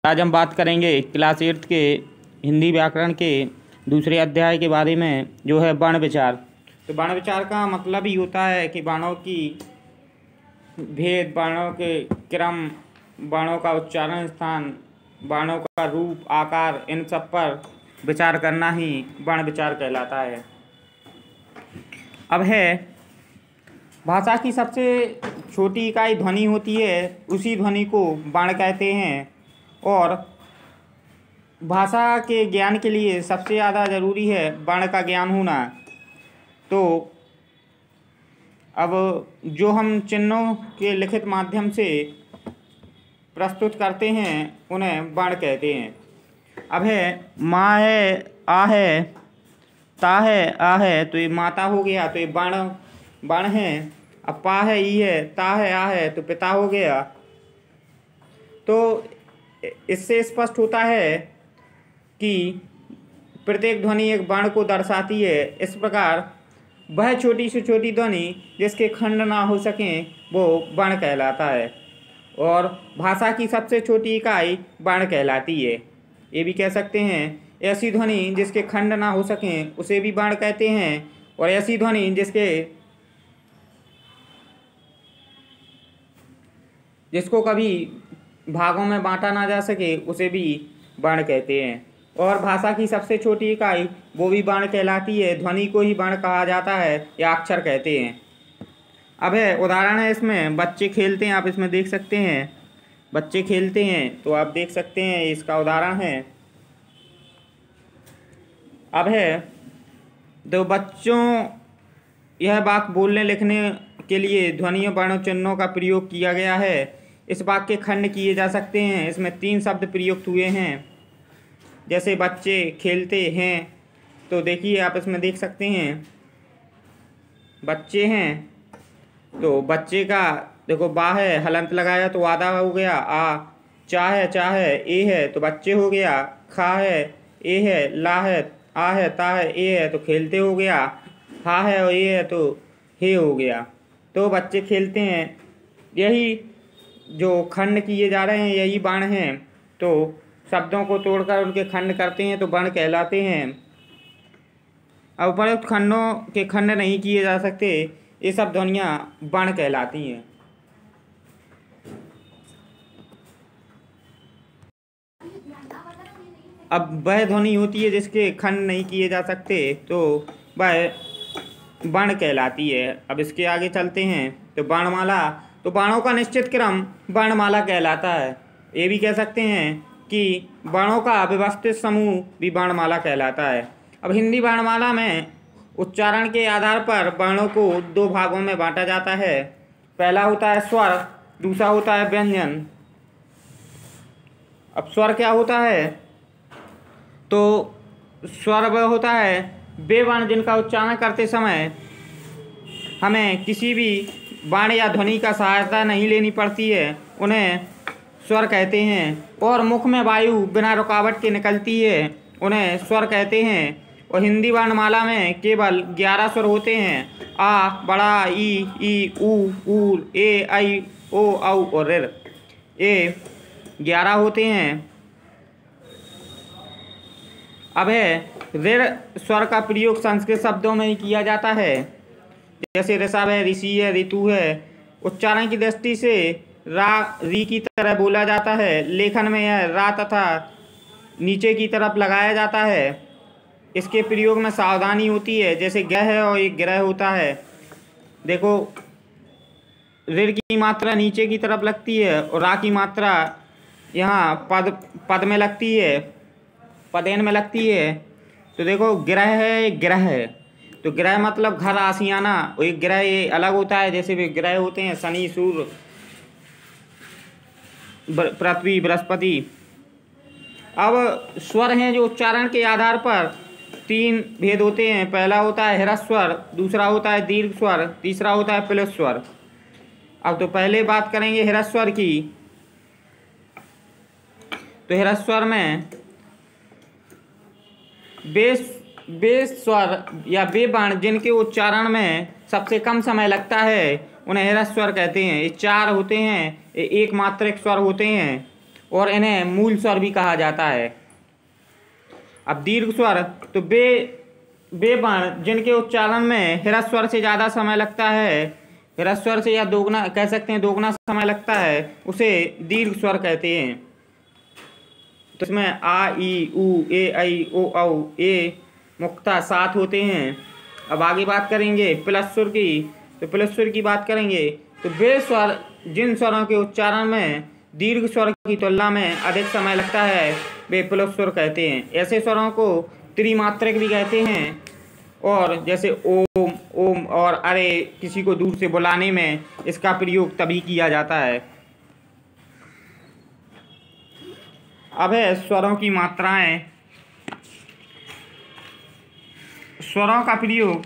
आज हम बात करेंगे क्लास 8 के हिंदी व्याकरण के दूसरे अध्याय के बारे में, जो है वर्ण विचार। तो वर्ण विचार का मतलब ही होता है कि वर्णों की भेद, वर्णों के क्रम, वर्णों का उच्चारण स्थान, वर्णों का रूप, आकार, इन सब पर विचार करना ही वर्ण विचार कहलाता है। अब है, भाषा की सबसे छोटी इकाई ध्वनि होती है, उसी ध्वनि को वर्ण कहते हैं। और भाषा के ज्ञान के लिए सबसे ज़्यादा ज़रूरी है वर्ण का ज्ञान होना। तो अब जो हम चिन्हों के लिखित माध्यम से प्रस्तुत करते हैं उन्हें वर्ण कहते हैं। अब है, माँ है, आ है, ता है, आ है, तो ये माता हो गया, तो ये वर्ण है। अब पा है, ई है, ता है, आ है, तो पिता हो गया। तो इससे स्पष्ट होता है कि प्रत्येक ध्वनि एक वर्ण को दर्शाती है। इस प्रकार वह छोटी से छोटी ध्वनि जिसके खंड ना हो सकें वो वर्ण कहलाता है। और भाषा की सबसे छोटी इकाई वर्ण कहलाती है। ये भी कह सकते हैं, ऐसी ध्वनि जिसके खंड ना हो सकें उसे भी वर्ण कहते हैं। और ऐसी ध्वनि जिसको कभी भागों में बांटा ना जा सके उसे भी वर्ण कहते हैं। और भाषा की सबसे छोटी इकाई वो भी वर्ण कहलाती है। ध्वनि को ही वर्ण कहा जाता है या अक्षर कहते हैं। अब है, उदाहरण है इसमें, बच्चे खेलते हैं, आप इसमें देख सकते हैं बच्चे खेलते हैं, तो आप देख सकते हैं इसका उदाहरण है। अब है, तो बच्चों, यह वाक्य बोलने लिखने के लिए ध्वनियों, वर्णों, चिन्हों का प्रयोग किया गया है। इस वाक्य के खंड किए जा सकते हैं। इसमें 3 शब्द प्रयुक्त हुए हैं, जैसे बच्चे खेलते हैं। तो देखिए, आप इसमें देख सकते हैं बच्चे हैं, तो बच्चे का देखो, बा है, हलंत लगाया तो वादा हो गया। आ, चा है, ए है, तो बच्चे हो गया। खा है, ए है, ला है, आ है, ता है, ए है, तो खेलते हो गया। हा है और ए है, तो हे हो गया। तो बच्चे खेलते हैं। यही जो खंड किए जा रहे हैं यही वर्ण हैं। तो शब्दों को तोड़कर उनके खंड करते हैं तो वर्ण कहलाते हैं। अब उपरोक्त खंडों के खंड नहीं किए जा सकते, ये सब ध्वनियाँ वर्ण कहलाती हैं। अब वह ध्वनि होती है जिसके खंड नहीं किए जा सकते, तो वह वर्ण कहलाती है। अब इसके आगे चलते हैं, तो वर्णमाला, तो वर्णों का निश्चित क्रम वर्णमाला कहलाता है। ये भी कह सकते हैं कि वर्णों का व्यवस्थित समूह भी वर्णमाला कहलाता है। अब हिंदी वर्णमाला में उच्चारण के आधार पर वर्णों को 2 भागों में बांटा जाता है। पहला होता है स्वर, दूसरा होता है व्यंजन। अब स्वर क्या होता है? तो स्वर वह होता है वे वर्ण जिनका उच्चारण करते समय हमें किसी भी वर्ण या ध्वनि का सहायता नहीं लेनी पड़ती है, उन्हें स्वर कहते हैं। और मुख में वायु बिना रुकावट के निकलती है, उन्हें स्वर कहते हैं। और हिंदी वर्णमाला में केवल 11 स्वर होते हैं। आ, बड़ा, ई, ऊ, ए, ऐ, ओ, औ और ऋ, ये 11 होते हैं। अब है, ऋ स्वर का प्रयोग संस्कृत शब्दों में ही किया जाता है, जैसे ऋषभ है, ऋषि है, ऋतु है। उच्चारण की दृष्टि से रा, री की तरह बोला जाता है। लेखन में यह रा तथा नीचे की तरफ लगाया जाता है। इसके प्रयोग में सावधानी होती है, जैसे ग है और एक ग्रह होता है। देखो, ऋ की मात्रा नीचे की तरफ लगती है और रा की मात्रा यहाँ पद में लगती है, पदेन में लगती है। तो देखो, ग्रह है, ग्रह है, तो ग्रह मतलब घर, आशियाना। और एक ग्रह ये अलग होता है, जैसे भी ग्रह होते हैं शनि, सूर्य, पृथ्वी, बृहस्पति। अब स्वर हैं जो उच्चारण के आधार पर 3 भेद होते हैं। पहला होता है ह्रस्व स्वर, दूसरा होता है दीर्घ स्वर, तीसरा होता है प्लुत स्वर। अब तो पहले बात करेंगे ह्रस्व स्वर की। तो ह्रस्व स्वर में वे स्वर या वे वर्ण जिनके उच्चारण में सबसे कम समय लगता है उन्हें ह्रस्व स्वर कहते हैं। ये 4 होते हैं, ये एक मात्रिक स्वर होते हैं। और इन्हें मूल स्वर भी कहा जाता है। अब दीर्घ स्वर तो वे वर्ण जिनके उच्चारण में ह्रस्व स्वर से ज़्यादा समय लगता है, ह्रस्व स्वर से या दोगुना कह सकते हैं, दोगुना समय लगता है, उसे दीर्घ स्वर कहते हैं। तो इसमें आ ई उ ए ऐ ओ औ ए मुक्ता 7 होते हैं। अब आगे बात करेंगे प्लस स्वर की। तो प्लस स्वर की बात करेंगे तो वे स्वर जिन स्वरों के उच्चारण में दीर्घ स्वर की तुलना में अधिक समय लगता है वे प्लस स्वर कहते हैं। ऐसे स्वरों को त्रिमात्रक भी कहते हैं। और जैसे ओम, ओम और अरे किसी को दूर से बुलाने में इसका प्रयोग तभी किया जाता है। अब है स्वरों की मात्राएं। स्वरों का प्रयोग,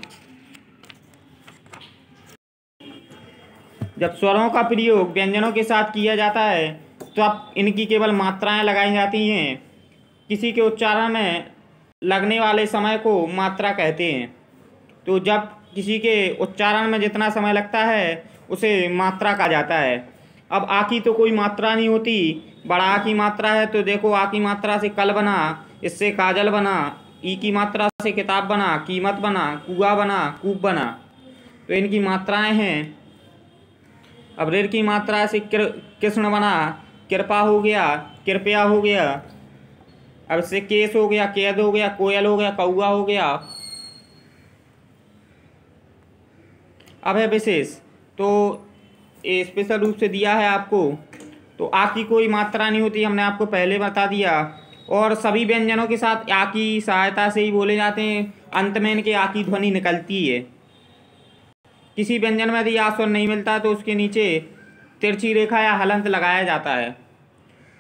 जब स्वरों का प्रयोग व्यंजनों के साथ किया जाता है तो अब इनकी केवल मात्राएं लगाई जाती हैं। किसी के उच्चारण में लगने वाले समय को मात्रा कहते हैं। तो जब किसी के उच्चारण में जितना समय लगता है उसे मात्रा कहा जाता है। अब आ की तो कोई मात्रा नहीं होती, बड़ा आ की मात्रा है। तो देखो आ की मात्रा से कल बना, इससे काजल बना, ई की मात्रा से किताब बना, कीमत बना, कुआ बना, कूप बना। तो इनकी मात्राएं हैं। अब ऋ की मात्रा से कृष्ण बना, कृपा हो गया, कृपया हो गया। अब इससे केस हो गया, कैद हो गया, कोयल हो गया, कौआ हो गया। अब है विशेष, तो स्पेशल रूप से दिया है आपको। तो आ की कोई मात्रा नहीं होती, हमने आपको पहले बता दिया। और सभी व्यंजनों के साथ आ की सहायता से ही बोले जाते हैं। अंत में इनके आ की ध्वनि निकलती है। किसी व्यंजन में यदि आ स्वर नहीं मिलता तो उसके नीचे तिरछी रेखा या हलंत लगाया जाता है।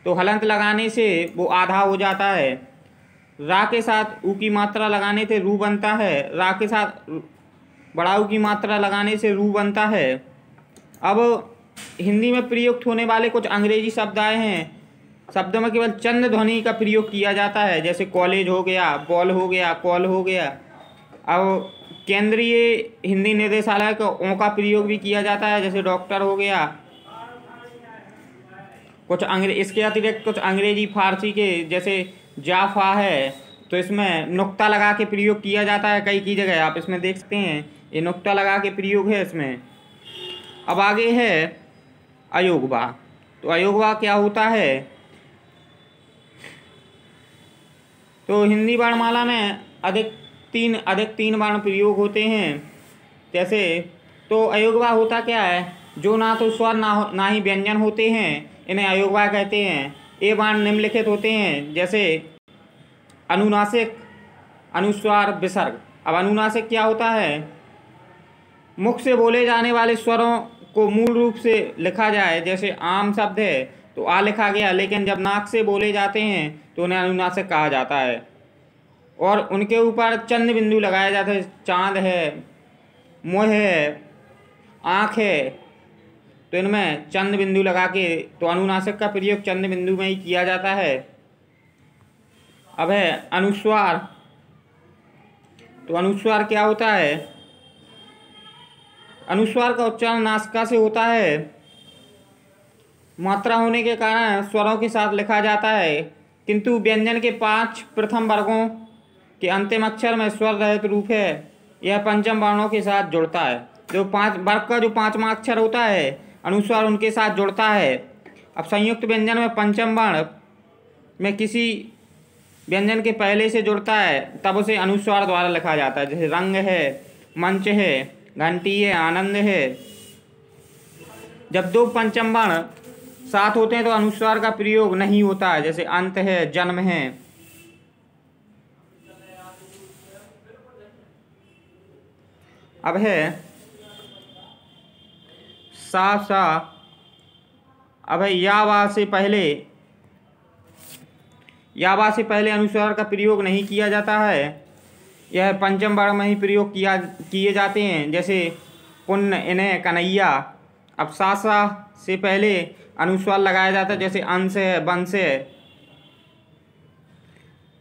तो हलंत लगाने से वो आधा हो जाता है। रा के साथ ऊ की मात्रा लगाने से रू बनता है। रा के साथ बड़ा ऊ की मात्रा लगाने से रू बनता है। अब हिंदी में प्रयुक्त होने वाले कुछ अंग्रेजी शब्द आए हैं। शब्दों में केवल चंद ध्वनि का प्रयोग किया जाता है। जैसे कॉलेज हो गया, बॉल हो गया, कॉल हो गया। अब केंद्रीय हिंदी निदेशालय का ओ का प्रयोग भी किया जाता है, जैसे डॉक्टर हो गया। कुछ इसके अतिरिक्त कुछ अंग्रेजी फारसी के जैसे जाफा है, तो इसमें नुक्ता लगा के प्रयोग किया जाता है कई की जगह। आप इसमें देख सकते हैं ये नुक्ता लगा के प्रयोग है इसमें। अब आगे है अयोगवा। तो अयोगवा क्या होता है? तो हिंदी वर्णमाला में अधिक तीन वर्ण प्रयोग होते हैं। जैसे तो अयोगवा होता क्या है? जो ना तो स्वर ना ही व्यंजन होते हैं, इन्हें अयोगवा कहते हैं। ये वर्ण निम्नलिखित होते हैं, जैसे अनुनासिक, अनुस्वार, विसर्ग। अब अनुनासिक क्या होता है? मुख से बोले जाने वाले स्वरों को मूल रूप से लिखा जाए, जैसे आम शब्द है तो आ लिखा गया, लेकिन जब नाक से बोले जाते हैं तो उन्हें अनुनासिक कहा जाता है। और उनके ऊपर चंद बिंदु लगाया जाता है। चांद है, मुँह है, आँख है, तो इनमें चंद बिंदु लगा के, तो अनुनासिक का प्रयोग चंद बिंदु में ही किया जाता है। अब है अनुस्वार। तो अनुस्वार क्या होता है? अनुस्वार का उच्चारण नासिका से होता है। मात्रा होने के कारण स्वरों के साथ लिखा जाता है, किंतु व्यंजन के 5 प्रथम वर्गों के अंतिम अक्षर में स्वर रहित रूप है। यह पंचम वर्णों के साथ जुड़ता है। जो 5 वर्ग का जो 5वां अक्षर होता है, अनुस्वार उनके साथ जुड़ता है। अब संयुक्त व्यंजन में पंचम वर्ण में किसी व्यंजन के पहले से जुड़ता है, तब उसे अनुस्वार द्वारा लिखा जाता है। जैसे रंग है, मंच है, घंटी है, आनंद है। जब 2 पंचम वर्ण साथ होते हैं तो अनुस्वार का प्रयोग नहीं होता है, जैसे अंत है, जन्म है। अब है सा सा। अब है या वा से पहले अनुस्वार का प्रयोग नहीं किया जाता है। यह पंचम वर्ण में ही प्रयोग किए जाते हैं, जैसे पुण्य, इन्हें, कन्हैया। अब सा से पहले अनुस्वार लगाया जाता है, जैसे अंश है, वंश है।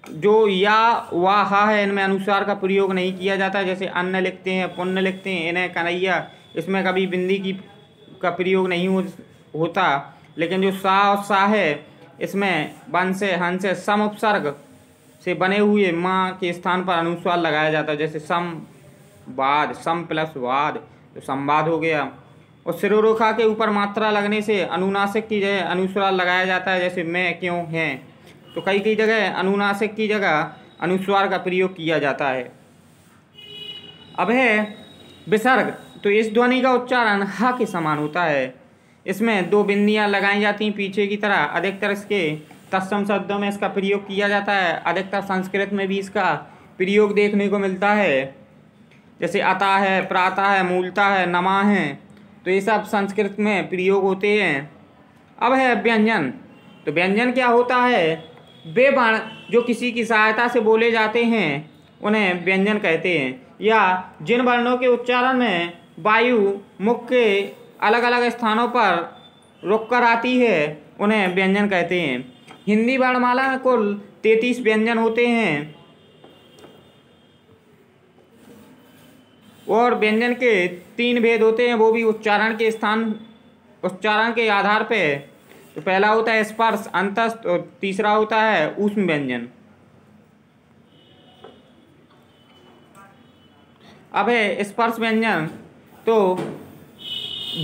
जो या वा हा है, इनमें अनुस्वार का प्रयोग नहीं किया जाता, जैसे अन्न लिखते हैं, पुण्य लिखते हैं, इन्हें, कन्हैया। इसमें कभी बिंदी का प्रयोग नहीं होता। लेकिन जो सा और सा है, इसमें वन से, हंस से, सम उपसर्ग से बने हुए माँ के स्थान पर अनुस्वार लगाया जाता है। जैसे संवाद, सम प्लस वाद तो संवाद हो गया। और शिरोरेखा के ऊपर मात्रा लगने से अनुनासिक की जगह अनुस्वार लगाया जाता है। जैसे मैं, क्यों, हैं। तो कई कई जगह अनुनासिक की जगह अनुस्वार का प्रयोग किया जाता है। अब है विसर्ग। तो इस ध्वनि का उच्चारण ह के समान होता है। इसमें दो बिंदियां लगाई जाती हैं पीछे की तरह। अधिकतर इसके तत्सम शब्दों में इसका प्रयोग किया जाता है। अधिकतर संस्कृत में भी इसका प्रयोग देखने को मिलता है। जैसे अतः है, प्रातः है, मूलतः है, नमा है। तो ये सब संस्कृत में प्रयोग होते हैं। अब है व्यंजन। तो व्यंजन क्या होता है? वे वर्ण जो किसी की सहायता से बोले जाते हैं उन्हें व्यंजन कहते हैं। या जिन वर्णों के उच्चारण में वायु मुख के अलग अलग स्थानों पर रुककर आती है उन्हें व्यंजन कहते हैं। हिंदी वर्णमाला में कुल 33 व्यंजन होते हैं और व्यंजन के 3 भेद होते हैं, वो भी उच्चारण के स्थान, उच्चारण के आधार पे। तो पहला होता है स्पर्श अंतस्थ और तीसरा होता है ऊष्म व्यंजन। अब है स्पर्श व्यंजन। तो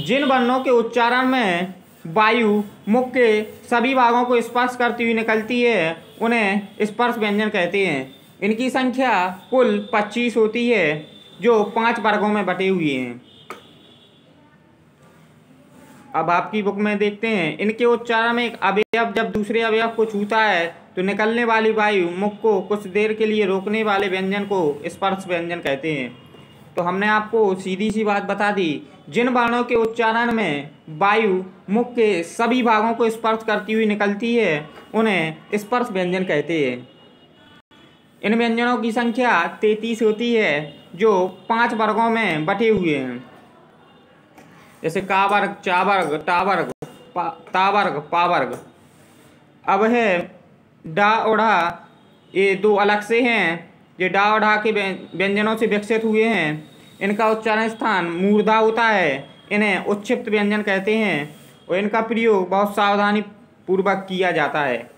जिन वर्णों के उच्चारण में वायु मुख के सभी भागों को स्पर्श करती हुई निकलती है उन्हें स्पर्श व्यंजन कहते हैं। इनकी संख्या कुल 25 होती है जो 5 वर्गों में बटे हुए हैं। अब आपकी बुक में देखते हैं, इनके उच्चारण में एक अवयव जब दूसरे अवयव को छूता है तो निकलने वाली वायु मुख को कुछ देर के लिए रोकने वाले व्यंजन को स्पर्श व्यंजन कहते हैं। तो हमने आपको सीधी सी बात बता दी, जिन वर्णों के उच्चारण में वायु मुख के सभी भागों को स्पर्श करती हुई निकलती है उन्हें स्पर्श व्यंजन कहते हैं। इन व्यंजनों की संख्या 33 होती है जो 5 वर्गों में बटे हुए हैं। जैसे का वर्ग, चा वर्ग, टा वर्ग, ता वर्ग, पा वर्ग। अब है डा ओढ़ा, ये 2 अलग से हैं। ये डा ओढ़ा के व्यंजनों से विकसित हुए हैं। इनका उच्चारण स्थान मूर्धा होता है। इन्हें उच्छिप्त व्यंजन कहते हैं और इनका प्रयोग बहुत सावधानी पूर्वक किया जाता है।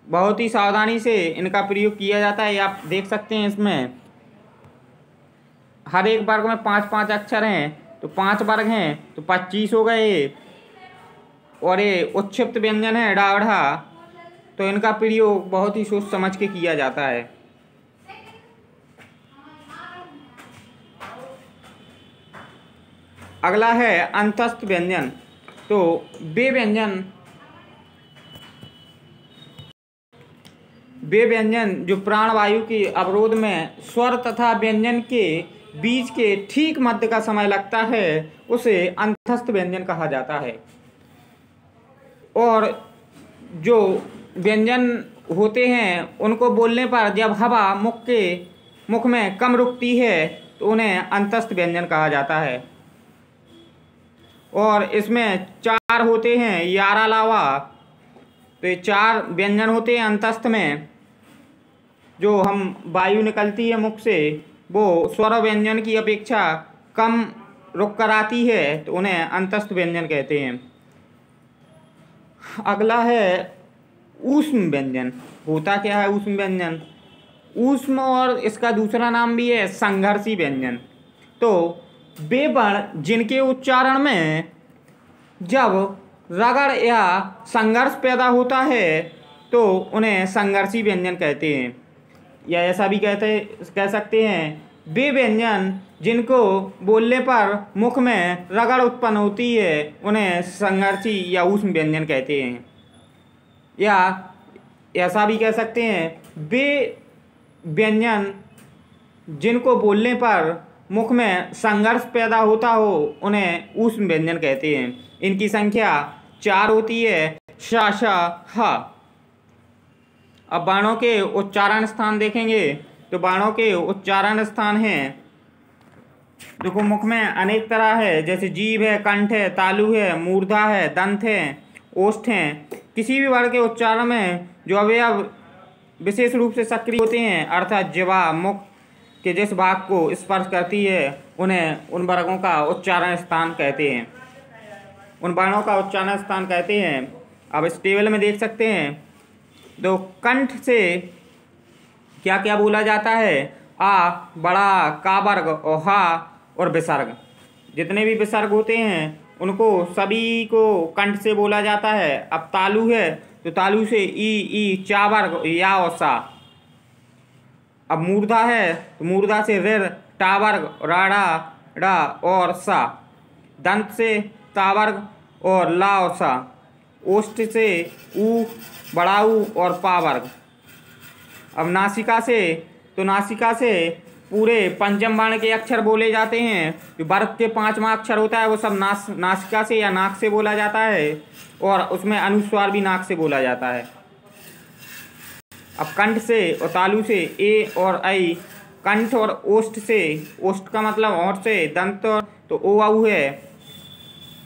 बहुत ही सावधानी से इनका प्रयोग किया जाता है। आप देख सकते हैं इसमें हर एक वर्ग में 5-5 अक्षर हैं, तो 5 वर्ग हैं तो 25 हो गए। और ये उच्छिप्त व्यंजन है डा ओढ़ा, तो इनका प्रयोग बहुत ही सोच समझ के किया जाता है। अगला है अंतस्थ व्यंजन। तो वे व्यंजन जो प्राणवायु के अवरोध में स्वर तथा व्यंजन के बीच के ठीक मध्य का समय लगता है उसे अंतस्थ व्यंजन कहा जाता है। और जो व्यंजन होते हैं उनको बोलने पर जब हवा मुख में कम रुकती है तो उन्हें अंतस्थ व्यंजन कहा जाता है। और इसमें 4 होते हैं यार अलावा। तो ये 4 व्यंजन होते हैं अंतस्थ में। जो हम वायु निकलती है मुख से वो स्वर व्यंजन की अपेक्षा कम रुक कर आती है तो उन्हें अंतस्थ व्यंजन कहते हैं। अगला है ऊष्म व्यंजन। होता क्या है ऊष्म व्यंजन? ऊष्म और इसका दूसरा नाम भी है संघर्षी व्यंजन। तो वे वर्ण जिनके उच्चारण में जब रगड़ या संघर्ष पैदा होता है तो उन्हें संघर्षी व्यंजन कहते हैं। या ऐसा भी कह सकते हैं वे व्यंजन जिनको बोलने पर मुख में रगड़ उत्पन्न होती है उन्हें संघर्षी या ऊष्म व्यंजन कहते हैं। या ऐसा भी कह सकते हैं वे व्यंजन जिनको बोलने पर मुख में संघर्ष पैदा होता हो उन्हें ऊष्म व्यंजन कहते हैं। इनकी संख्या 4 होती है शा, शा, हा। अब बाणों के उच्चारण स्थान देखेंगे तो बाणों के उच्चारण स्थान हैं, देखो मुख में अनेक तरह है। जैसे जीभ है, कंठ है, तालु है, मूर्धा है, दंत है, ओष्ठ हैं। किसी भी वर्ण के उच्चारण में जो अवयव विशेष रूप से सक्रिय होते हैं अर्थात जिह्वा मुख के जिस भाग को स्पर्श करती है उन्हें उन वर्गों का उच्चारण स्थान कहते हैं, उन वर्णों का उच्चारण स्थान कहते हैं। अब इस टेबल में देख सकते हैं तो कंठ से क्या क्या बोला जाता है, आ, बड़ा, का वर्ग और हा और विसर्ग। जितने भी विसर्ग होते हैं उनको सभी को कंठ से बोला जाता है। अब तालु है तो तालु से ई, चा वर्ग, या और सा। अब मूर्धा है तो मूर्धा से ऋ, टा वर्ग, राड़ा, ड़ा और सा। दंत से ता वर्ग और ला और सा। ओष्ठ से ऊ, बड़ा ऊ और पा वर्ग। अब नासिका से तो नासिका से पूरे पंचम वर्ण के अक्षर बोले जाते हैं। जो वर्ग के 5वां अक्षर होता है वो सब नासिका से या नाक से बोला जाता है, और उसमें अनुस्वार भी नाक से बोला जाता है। अब कंठ से और तालु से ए और ऐ। कंठ और ओष्ठ से, ओष्ठ का मतलब ओठ से, दंत तो ओ आऊ है,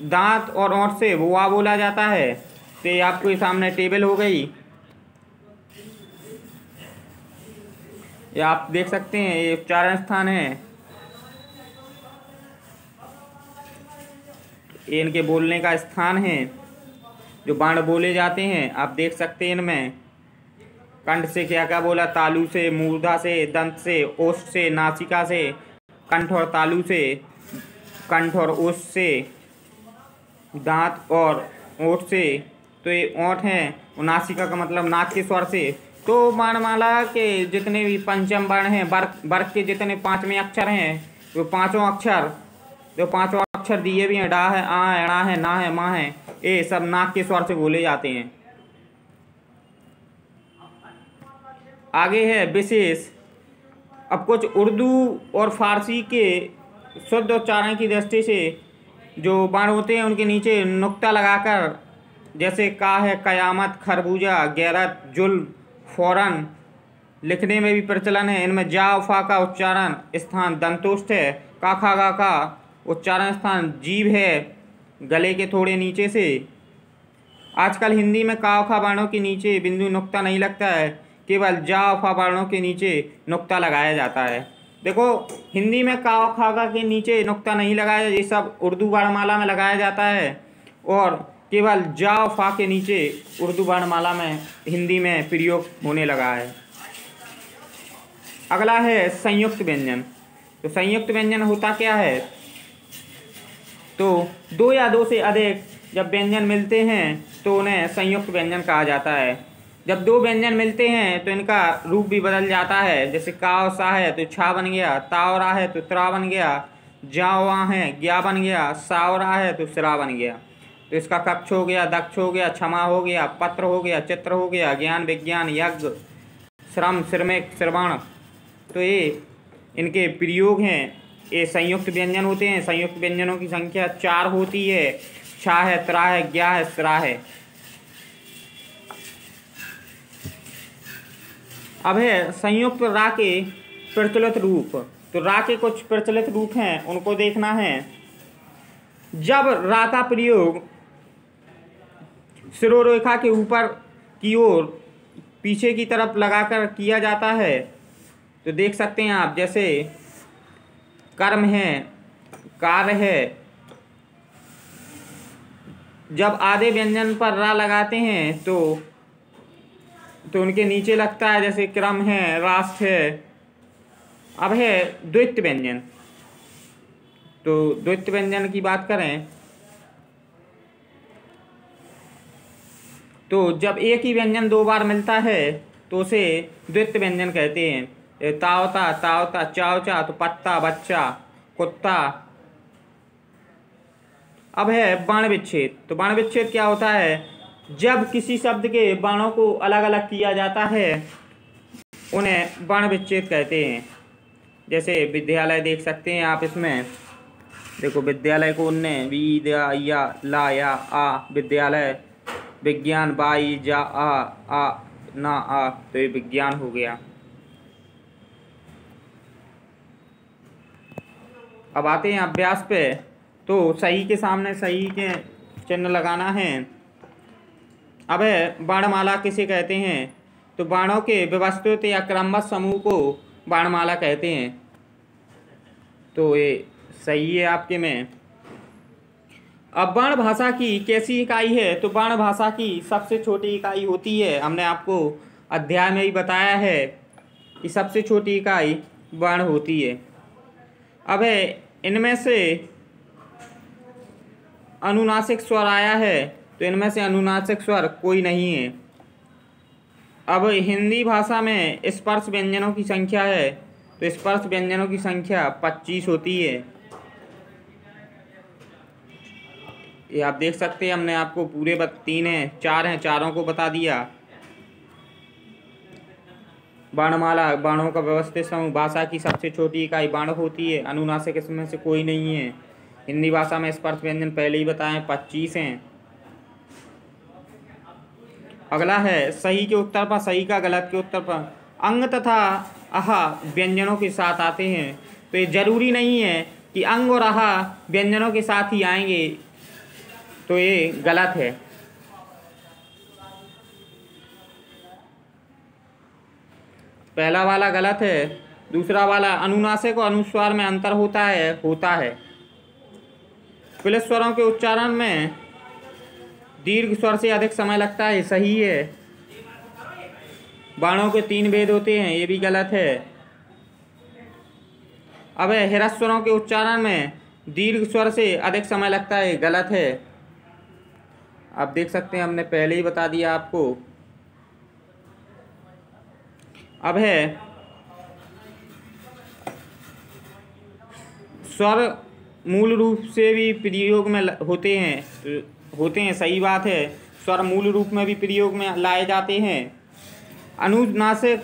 दांत और ओठ से वो आ बोला जाता है। तो ये आपके सामने टेबल हो गई। ये आप देख सकते हैं ये उच्चारण स्थान है, ये इनके बोलने का स्थान है जो बाण बोले जाते हैं। आप देख सकते हैं इनमें कंठ से क्या क्या बोला, तालु से, मूर्धा से, दंत से, ओष्ठ से, नासिका से, कंठ और तालु से, कंठ और ओष्ठ से, दांत और ओठ से। तो ये ओठ है और नासिका का मतलब नाक के स्वर से। तो वर्णमाला के जितने भी पंचम वर्ण हैं, वर्ग के जितने 5वें अक्षर हैं, वो पांचों अक्षर दिए भी हैं, डा है, आ है, णा है, ना है, माँ है, ये सब नाक के स्वर से बोले जाते हैं। आगे है विशेष। अब कुछ उर्दू और फारसी के शुद्ध उच्चारण की दृष्टि से जो वर्ण होते हैं उनके नीचे नुक्ता लगाकर, जैसे का है कयामत, खरबूजा, गैरत, जुल्म, फौरन, लिखने में भी प्रचलन है। इनमें जा फा का उच्चारण स्थान दंतोष्ठ है। का खा गा का उच्चारण स्थान जीभ है, गले के थोड़े नीचे से। आजकल हिंदी में का खा वर्णों के नीचे बिंदु नुक्ता नहीं लगता है, केवल जा फा वर्णों के नीचे नुक्ता लगाया जाता है। देखो हिंदी में का खा गा के नीचे नुक्ता नहीं लगाया, ये सब उर्दू वर्णमाला में लगाया जाता है, और केवल जा फा के नीचे उर्दू वर्णमाला में हिंदी में प्रयोग होने लगा है। अगला है संयुक्त व्यंजन। तो संयुक्त व्यंजन होता क्या है, तो दो या दो से अधिक जब व्यंजन मिलते हैं तो उन्हें संयुक्त व्यंजन कहा जाता है। जब दो व्यंजन मिलते हैं तो इनका रूप भी बदल जाता है। जैसे का और सा है तो छा बन गया, ता और आ है तो त्रा बन गया, जा वा है ज्ञा बन गया, सा और आ है तो सिरा बन गया। तो इसका कक्ष हो गया, दक्ष हो गया, क्षमा हो गया, पत्र हो गया, चित्र हो गया, ज्ञान, विज्ञान, यज्ञ, श्रम, श्रमिक, श्रवण। तो ये इनके प्रयोग हैं, ये संयुक्त व्यंजन होते हैं। संयुक्त व्यंजनों की संख्या 4 होती है। छा है, त्रा है, ज्ञा है, सिरा है। अब है संयुक्त रा के प्रचलित रूप। तो रा के कुछ प्रचलित रूप हैं, उनको देखना है। जब रा का प्रयोग शिरोरेखा के ऊपर की ओर पीछे की तरफ लगाकर किया जाता है तो देख सकते हैं आप, जैसे कर्म है, कार्य है। जब आधे व्यंजन पर रा लगाते हैं तो उनके नीचे लगता है, जैसे क्रम है, राष्ट्र है। अब है द्वित व्यंजन। तो द्वित व्यंजन की बात करें तो जब एक ही व्यंजन 2 बार मिलता है तो उसे द्वित व्यंजन कहते हैं। तावता, तावता, चावचा तो पत्ता, बच्चा, कुत्ता। अब है वर्ण विच्छेद। तो वर्ण विच्छेद क्या होता है, जब किसी शब्द के वर्णों को अलग अलग किया जाता है उन्हें वर्ण विच्छेद कहते हैं। जैसे विद्यालय देख सकते हैं आप, इसमें देखो विद्यालय को उनने वी, दा, या, ला, या, आ, विद्यालय। विज्ञान, बाई, जा, आ, ना, आ, तो ये विज्ञान हो गया। अब आते हैं अभ्यास पे। तो सही के सामने सही के चिन्ह लगाना है। अब है वर्णमाला किसे कहते हैं, तो वर्णों के व्यवस्थित या क्रमबद्ध समूह को वर्णमाला कहते हैं। तो ये सही है आपके में। अब वर्ण भाषा की कैसी इकाई है, तो वर्ण भाषा की सबसे छोटी इकाई होती है, हमने आपको अध्याय में ही बताया है कि सबसे छोटी इकाई वर्ण होती है। अब है इनमें से अनुनासिक स्वर आया है, तो इनमें से अनुनासिक स्वर कोई नहीं है। अब हिंदी भाषा में स्पर्श व्यंजनों की संख्या है, तो स्पर्श व्यंजनों की संख्या 25 होती है। ये आप देख सकते हैं, हमने आपको पूरे 3 हैं, 4 हैं, चारों को बता दिया। वर्णमाला वर्णों का व्यवस्थित समूह, भाषा की सबसे छोटी इकाई वर्ण होती है, अनुनासिक इसमें से कोई नहीं है। हिंदी भाषा में स्पर्श व्यंजन पहले ही बताएं 25 हैं। अगला है सही के उत्तर पर, सही का गलत के उत्तर पर। अंग तथा आहा व्यंजनों के साथ आते हैं, तो ये जरूरी नहीं है कि अंग और आहा व्यंजनों के साथ ही आएंगे, तो ये गलत है। पहला वाला गलत है। दूसरा वाला अनुनासिक और अनुस्वार में अंतर होता है। पुलिस स्वरों के उच्चारण में दीर्घ स्वर से अधिक समय लगता है, सही है। बाणों के 3 भेद होते हैं, ये भी गलत है। अब ह्रस्व स्वरों के उच्चारण में दीर्घ स्वर से अधिक समय लगता है, गलत है। आप देख सकते हैं, हमने पहले ही बता दिया आपको। अब है स्वर मूल रूप से भी प्रयोग में होते हैं, सही बात है। स्वर मूल रूप में भी प्रयोग में लाए जाते हैं। अनुनासिक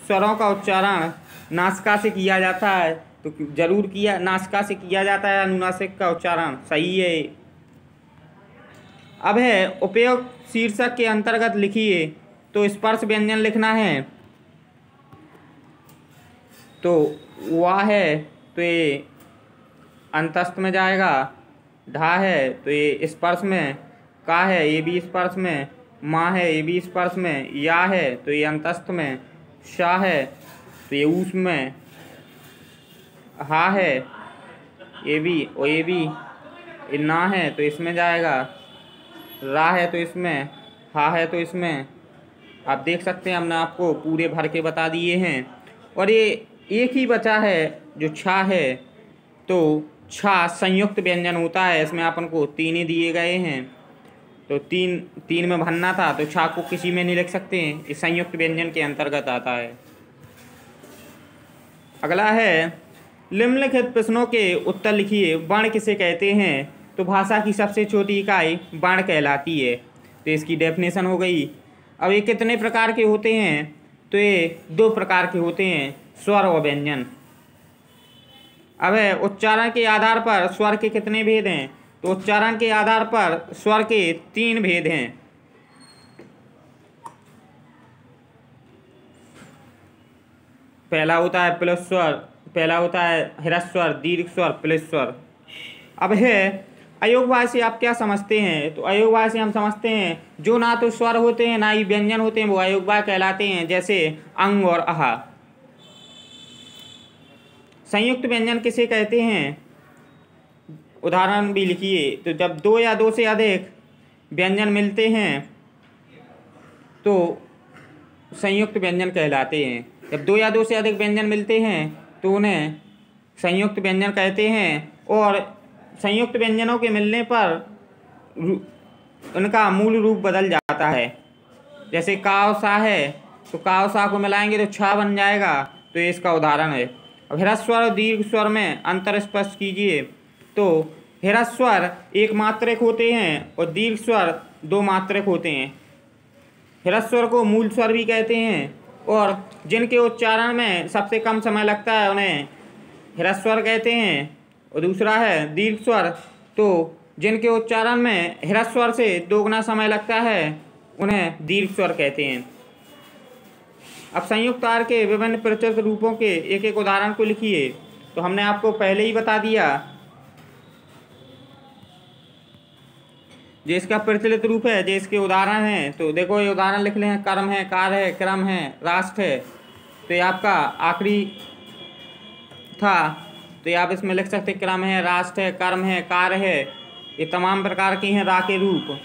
स्वरों का उच्चारण नासिका से किया जाता है, तो जरूर किया, नासिका से किया जाता है अनुनासिक का उच्चारण, सही है। अब है उपयुक्त शीर्षक के अंतर्गत लिखिए, तो स्पर्श व्यंजन लिखना है, तो वाह है, तो ये अंतस्थ में जाएगा। ढा है, तो ये स्पर्श में। का है, ये भी स्पर्श में। माँ है, ये भी स्पर्श में। या है, तो ये अंतस्थ में। शा है, तो ये ऊष्म में। हा है, ये भी, और ये भी। ये ना है, तो इसमें जाएगा। रा है, तो इसमें। हा है, तो इसमें। आप देख सकते हैं, हमने आपको पूरे भर के बता दिए हैं। और ये एक ही बचा है जो छा है, तो छा संयुक्त व्यंजन होता है। इसमें अपन को 3 ही दिए गए हैं, तो 3 में भरना था, तो छा को किसी में नहीं लिख सकते हैं, इस संयुक्त व्यंजन के अंतर्गत आता है। अगला है निम्नलिखित प्रश्नों के उत्तर लिखिए। वर्ण किसे कहते हैं, तो भाषा की सबसे छोटी इकाई वर्ण कहलाती है, तो इसकी डेफिनेशन हो गई। अब ये कितने प्रकार के होते हैं, तो ये 2 प्रकार के होते हैं, स्वर और व्यंजन। अब है उच्चारण के आधार पर स्वर के कितने भेद हैं, तो उच्चारण के आधार पर स्वर के 3 भेद हैं। पहला होता है प्लस स्वर, पहला होता है ह्रस्व स्वर, दीर्घ स्वर, प्लस स्वर। अब है अयोगवाय से आप क्या समझते हैं, तो अयोगवाय से हम समझते हैं जो ना तो स्वर होते हैं ना ही व्यंजन होते हैं, वो अयोगवाय कहलाते हैं, जैसे अंग और आहा। संयुक्त व्यंजन किसे कहते हैं, उदाहरण भी लिखिए। तो जब 2 या 2 से अधिक व्यंजन मिलते हैं, तो संयुक्त व्यंजन कहलाते हैं। जब 2 या 2 से अधिक व्यंजन मिलते हैं, तो उन्हें संयुक्त व्यंजन कहते हैं। और संयुक्त व्यंजनों के मिलने पर उनका मूल रूप बदल जाता है। जैसे का और सा है, तो का और सा को मिलाएंगे तो छा बन जाएगा, तो ये इसका उदाहरण है। अब ह्रस्व स्वर और दीर्घ स्वर में अंतर स्पष्ट कीजिए। तो ह्रस्व स्वर 1 मात्रक होते हैं और दीर्घ स्वर 2 मात्रक होते हैं। ह्रस्व स्वर को मूल स्वर भी कहते हैं, और जिनके उच्चारण में सबसे कम समय लगता है उन्हें ह्रस्व स्वर कहते हैं। और दूसरा है दीर्घ स्वर, तो जिनके उच्चारण में ह्रस्व स्वर से 2 गुना समय लगता है उन्हें दीर्घ स्वर कहते हैं। अब संयुक्त आहार के विभिन्न प्रचलित रूपों के एक एक उदाहरण को लिखिए। तो हमने आपको पहले ही बता दिया जो इसका प्रचलित रूप है, जो इसके उदाहरण हैं। तो देखो, ये उदाहरण लिख लें, कर्म है, कार है, क्रम है, राष्ट्र है। तो ये आपका आखिरी था, तो ये आप इसमें लिख सकते क्रम है, राष्ट्र है, कर्म है, कार्य है, ये तमाम प्रकार के हैं रा के रूप।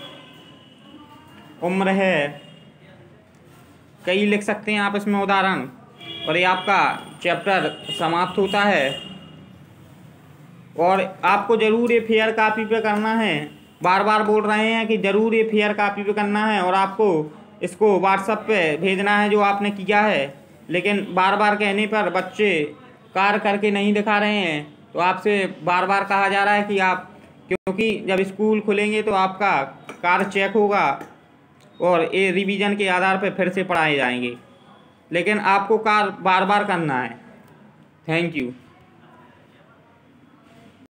उम्र है, कई लिख सकते हैं आप इसमें उदाहरण, और ये आपका चैप्टर समाप्त होता है। और आपको ज़रूर ये फेयर कॉपी पे करना है, बार बार बोल रहे हैं कि ज़रूर ये फेयर कॉपी पे करना है, और आपको इसको व्हाट्सएप पे भेजना है जो आपने किया है। लेकिन बार बार कहने पर बच्चे कार्य करके नहीं दिखा रहे हैं, तो आपसे बार बार कहा जा रहा है कि आप, क्योंकि जब स्कूल खुलेंगे तो आपका कार्य चेक होगा और ये रिवीजन के आधार पर फिर से पढ़ाए जाएंगे, लेकिन आपको कार्य बार बार करना है। Thank you.